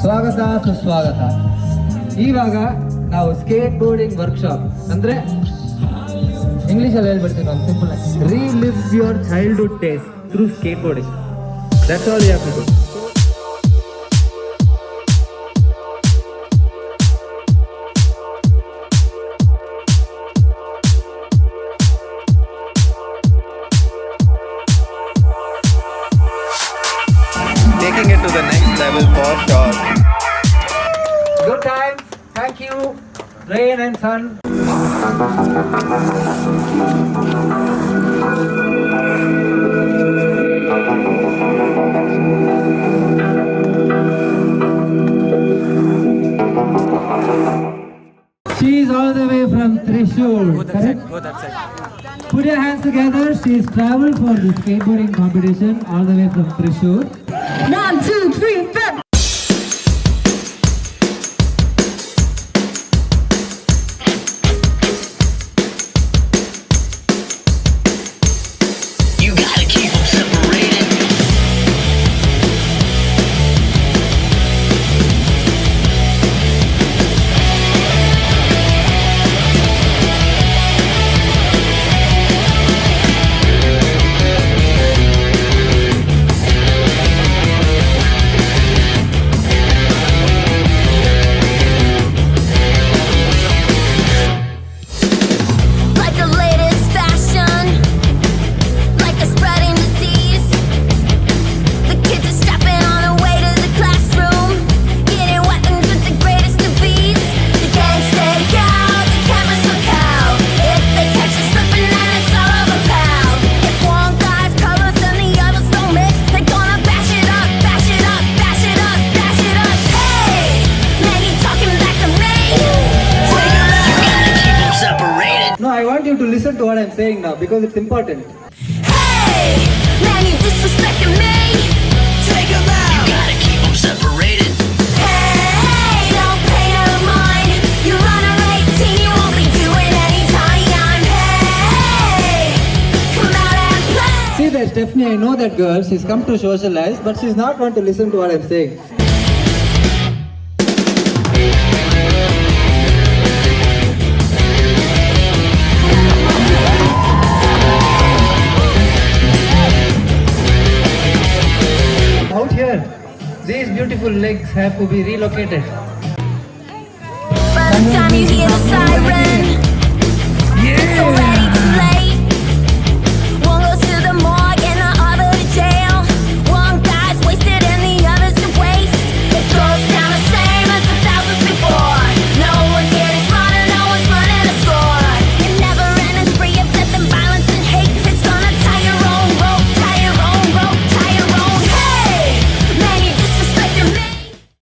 ಸ್ವಾಗತ ಸುಸ್ವಾಗತ. ಇವಾಗ ನಾವು ಸ್ಕೇಟ್ ಬೋರ್ಡಿಂಗ್ ವರ್ಕ್ಶಾಪ್ ಅಂದ್ರೆ ಇಂಗ್ಲಿಷಲ್ಲಿ ಹೇಳ್ಬಿಡ್ತೀನಿ ಒಂದು ಸಿಂಪಲ್ ಆಗಿ, relive your childhood days through skateboarding. That's all you have to do. Taking it to the next level for sure. Good times. Thank you, rain and sun. She is all the way from Trishur. Go that side. Put your hands together. She is traveled for the skateboarding competition all the way from Trishur. 1, 2, 3, 4. You gotta keep them separated. Like the latest fashion, like a spreading disease. The kids are strapping on their way to the classroom, getting weapons with the greatest of ease. The gangs stake out, the cameras look out. If they catch us slipping, then it's all over, pal. If one guy's colors and the others don't mix, they're gonna bash it up, bash it up, bash it up, bash it up. Hey, man, you talking back to me? Take 'em out. You gotta keep them separated. No, I want you to listen to what I'm saying now because it's important. Hey, man, you disrespecting me? Take 'em out. You gotta keep them separated. Hey, don't pay no mind. You're under 18, you won't be doing any time. Hey, come out and play. See that Stephanie, I know that girl. She's come to socialize, but she's not going to listen to what I'm saying. Out here, these beautiful legs have to be relocated. By the time you hear the siren, it's already